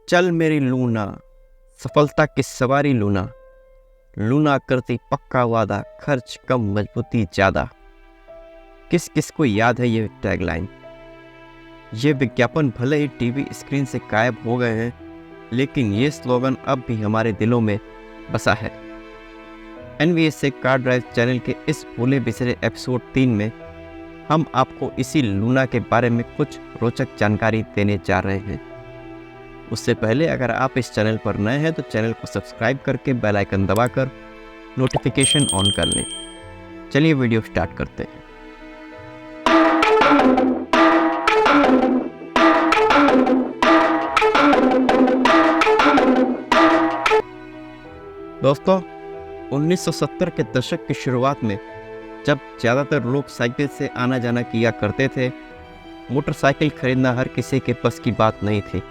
चल मेरी लूना, सफलता की सवारी लूना। लूना करती पक्का वादा, खर्च कम मजबूती ज्यादा। किस किस को याद है ये टैगलाइन? ये विज्ञापन भले ही टीवी स्क्रीन से गायब हो गए हैं, लेकिन ये स्लोगन अब भी हमारे दिलों में बसा है। एनवीएस से कार ड्राइव चैनल के इस भूले बिसरे एपिसोड 3 में हम आपको इसी लूना के बारे में कुछ रोचक जानकारी देने जा रहे हैं। उससे पहले अगर आप इस चैनल पर नए हैं तो चैनल को सब्सक्राइब करके बेल आइकन दबाकर नोटिफिकेशन ऑन कर लें। चलिए वीडियो स्टार्ट करते हैं। दोस्तों, 1970 के दशक की शुरुआत में जब ज़्यादातर लोग साइकिल से आना जाना किया करते थे, मोटरसाइकिल खरीदना हर किसी के बस की बात नहीं थी।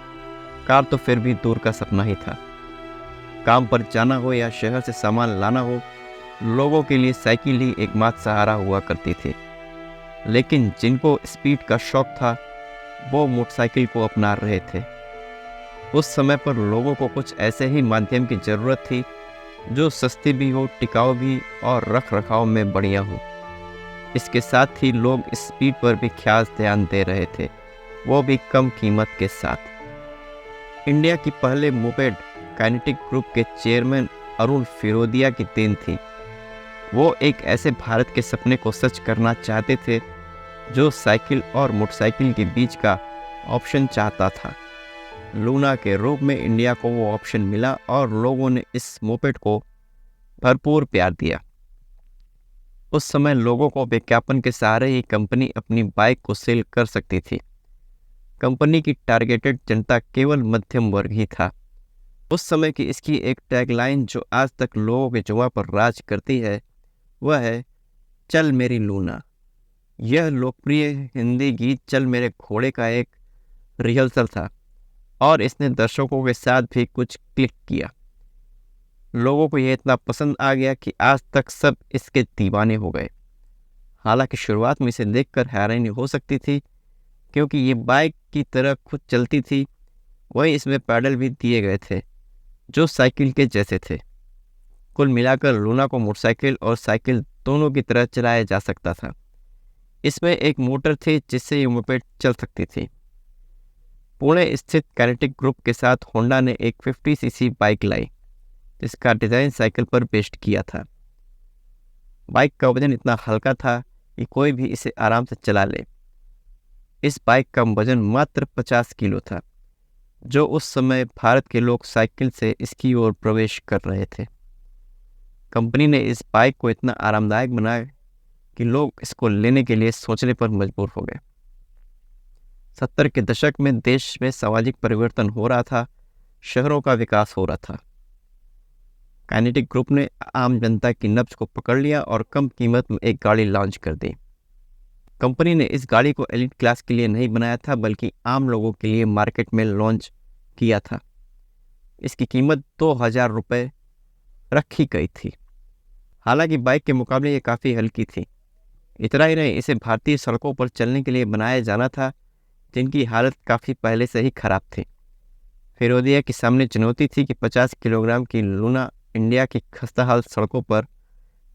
कार तो फिर भी दूर का सपना ही था। काम पर जाना हो या शहर से सामान लाना हो, लोगों के लिए साइकिल ही एकमात्र सहारा हुआ करती थी। लेकिन जिनको स्पीड का शौक था, वो मोटरसाइकिल को अपना रहे थे। उस समय पर लोगों को कुछ ऐसे ही माध्यम की ज़रूरत थी जो सस्ती भी हो, टिकाऊ भी और रख रखाव में बढ़िया हो। इसके साथ ही लोग स्पीड पर भी खास ध्यान दे रहे थे, वो भी कम कीमत के साथ। इंडिया की पहले मोपेड काइनेटिक ग्रुप के चेयरमैन अरुण फिरोदिया की देन थी। वो एक ऐसे भारत के सपने को सच करना चाहते थे जो साइकिल और मोटरसाइकिल के बीच का ऑप्शन चाहता था। लूना के रूप में इंडिया को वो ऑप्शन मिला और लोगों ने इस मोपेड को भरपूर प्यार दिया। उस समय लोगों को विज्ञापन के सहारे ही कंपनी अपनी बाइक को सेल कर सकती थी। कंपनी की टारगेटेड जनता केवल मध्यम वर्ग ही था। उस समय की इसकी एक टैगलाइन जो आज तक लोगों के जुबान पर राज करती है, वह है चल मेरी लूना। यह लोकप्रिय हिंदी गीत चल मेरे घोड़े का एक रिहर्सल था और इसने दर्शकों के साथ भी कुछ क्लिक किया। लोगों को यह इतना पसंद आ गया कि आज तक सब इसके दीवाने हो गए। हालांकि शुरुआत में इसे देखकर हैरानी हो सकती थी, क्योंकि ये बाइक की तरह खुद चलती थी। वहीं इसमें पैडल भी दिए गए थे जो साइकिल के जैसे थे। कुल मिलाकर लूना को मोटरसाइकिल और साइकिल दोनों की तरह चलाया जा सकता था। इसमें एक मोटर थी जिससे ये मोपेड चल सकती थी। पुणे स्थित काइनेटिक ग्रुप के साथ होंडा ने एक 50 सीसी बाइक लाई, जिसका डिज़ाइन साइकिल पर बेस्ड किया था। बाइक का वजन इतना हल्का था कि कोई भी इसे आराम से चला ले। इस बाइक का वजन मात्र 50 किलो था, जो उस समय भारत के लोग साइकिल से इसकी ओर प्रवेश कर रहे थे। कंपनी ने इस बाइक को इतना आरामदायक बनाया कि लोग इसको लेने के लिए सोचने पर मजबूर हो गए। 70 के दशक में देश में सामाजिक परिवर्तन हो रहा था, शहरों का विकास हो रहा था। काइनेटिक ग्रुप ने आम जनता की नब्ज को पकड़ लिया और कम कीमत में एक गाड़ी लॉन्च कर दी। कंपनी ने इस गाड़ी को एलिट क्लास के लिए नहीं बनाया था, बल्कि आम लोगों के लिए मार्केट में लॉन्च किया था। इसकी कीमत 2000 रुपये रखी गई थी। हालांकि बाइक के मुकाबले ये काफ़ी हल्की थी। इतना ही नहीं, इसे भारतीय सड़कों पर चलने के लिए बनाया जाना था, जिनकी हालत काफ़ी पहले से ही खराब थी। फिरोदिया के सामने चुनौती थी कि 50 किलोग्राम की लूना इंडिया की खस्ताहाल सड़कों पर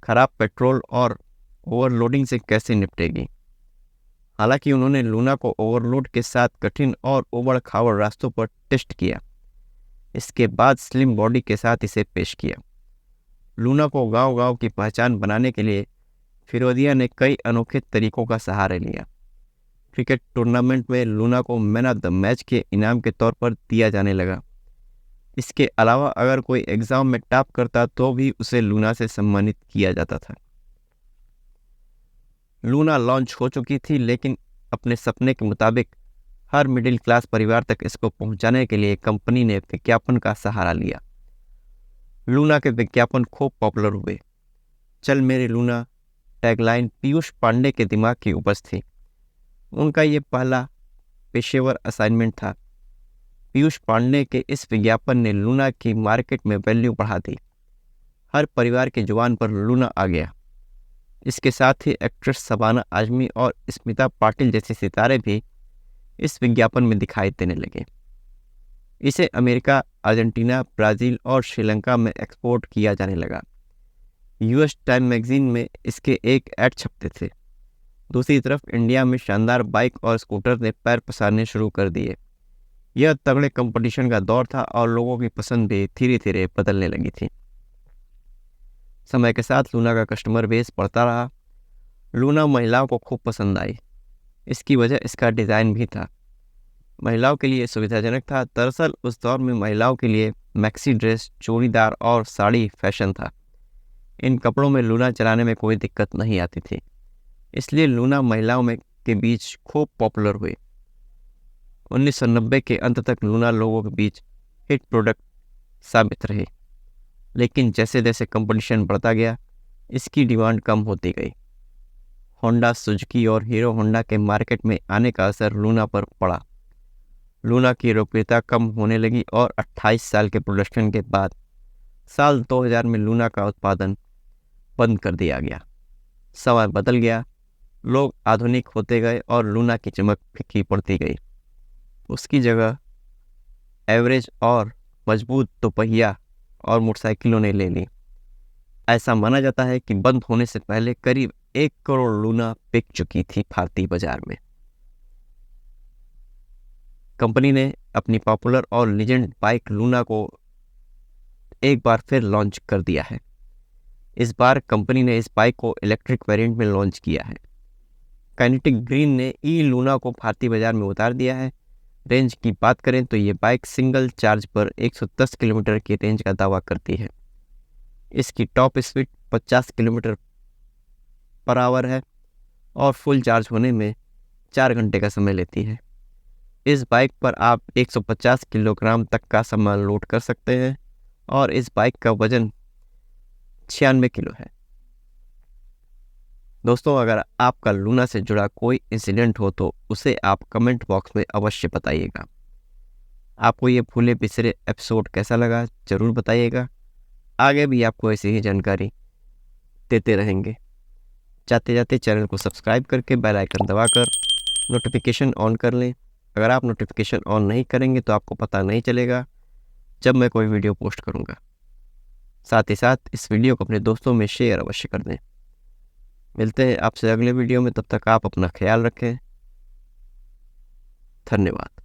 खराब पेट्रोल और ओवरलोडिंग से कैसे निपटेगी। हालांकि उन्होंने लूना को ओवरलोड के साथ कठिन और उबड़ खाबड़ रास्तों पर टेस्ट किया। इसके बाद स्लिम बॉडी के साथ इसे पेश किया। लूना को गांव-गांव की पहचान बनाने के लिए फिरोदिया ने कई अनोखे तरीकों का सहारा लिया। क्रिकेट टूर्नामेंट में लूना को मैन ऑफ द मैच के इनाम के तौर पर दिया जाने लगा। इसके अलावा अगर कोई एग्जाम में टॉप करता तो भी उसे लूना से सम्मानित किया जाता था। लूना लॉन्च हो चुकी थी, लेकिन अपने सपने के मुताबिक हर मिडिल क्लास परिवार तक इसको पहुंचाने के लिए कंपनी ने विज्ञापन का सहारा लिया। लूना के विज्ञापन खूब पॉपुलर हुए। चल मेरी लूना टैगलाइन पीयूष पांडे के दिमाग की उपज थी। उनका ये पहला पेशेवर असाइनमेंट था। पीयूष पांडे के इस विज्ञापन ने लूना की मार्केट में वैल्यू बढ़ा दी। हर परिवार की जुबान पर लूना आ गया। इसके साथ ही एक्ट्रेस शबाना आजमी और स्मिता पाटिल जैसे सितारे भी इस विज्ञापन में दिखाई देने लगे। इसे अमेरिका, अर्जेंटीना, ब्राज़ील और श्रीलंका में एक्सपोर्ट किया जाने लगा। यूएस टाइम मैगजीन में इसके एक ऐड छपते थे। दूसरी तरफ इंडिया में शानदार बाइक और स्कूटर ने पैर पसारने शुरू कर दिए। यह तगड़े कंपटीशन का दौर था और लोगों की पसंद भी धीरे धीरे बदलने लगी थी। समय के साथ लूना का कस्टमर बेस बढ़ता रहा। लूना महिलाओं को खूब पसंद आई। इसकी वजह इसका डिज़ाइन भी था। महिलाओं के लिए सुविधाजनक था। दरअसल उस दौर में महिलाओं के लिए मैक्सी ड्रेस, चूड़ीदार और साड़ी फैशन था। इन कपड़ों में लूना चलाने में कोई दिक्कत नहीं आती थी, इसलिए लूना महिलाओं में के बीच खूब पॉपुलर हुई। 1990 के अंत तक लूना लोगों के बीच हिट प्रोडक्ट साबित रही, लेकिन जैसे जैसे कंपटीशन बढ़ता गया इसकी डिमांड कम होती गई। होंडा, सुजुकी और हीरो होंडा के मार्केट में आने का असर लूना पर पड़ा। लूना की लोकप्रियता कम होने लगी और 28 साल के प्रोडक्शन के बाद साल 2000 में लूना का उत्पादन बंद कर दिया गया। समय बदल गया, लोग आधुनिक होते गए और लूना की चमक फीकी पड़ती गई। उसकी जगह एवरेज और मजबूत दोपहिया और मोटरसाइकिलों ने ले ली। ऐसा माना जाता है कि बंद होने से पहले करीब 1 करोड़ लूना बिक चुकी थी भारतीय बाजार में। कंपनी ने अपनी पॉपुलर और लीजेंड बाइक लूना को एक बार फिर लॉन्च कर दिया है। इस बार कंपनी ने इस बाइक को इलेक्ट्रिक वेरिएंट में लॉन्च किया है। काइनेटिक ग्रीन ने ई लूना को भारतीय बाजार में उतार दिया है। रेंज की बात करें तो ये बाइक सिंगल चार्ज पर 110 किलोमीटर की रेंज का दावा करती है। इसकी top speed 50 kilometre per hour है और फुल चार्ज होने में 4 घंटे का समय लेती है। इस बाइक पर आप 150 किलोग्राम तक का सामान लोड कर सकते हैं और इस बाइक का वजन 96 किलो है। दोस्तों, अगर आपका लूना से जुड़ा कोई इंसिडेंट हो तो उसे आप कमेंट बॉक्स में अवश्य बताइएगा। आपको ये भूले बिसरे एपिसोड कैसा लगा ज़रूर बताइएगा। आगे भी आपको ऐसी ही जानकारी देते रहेंगे। जाते जाते चैनल को सब्सक्राइब करके बेल आइकन दबाकर नोटिफिकेशन ऑन कर लें। अगर आप नोटिफिकेशन ऑन नहीं करेंगे तो आपको पता नहीं चलेगा जब मैं कोई वीडियो पोस्ट करूंगा। साथ ही साथ इस वीडियो को अपने दोस्तों में शेयर अवश्य कर दें। मिलते हैं आपसे अगले वीडियो में, तब तक आप अपना ख्याल रखें। धन्यवाद।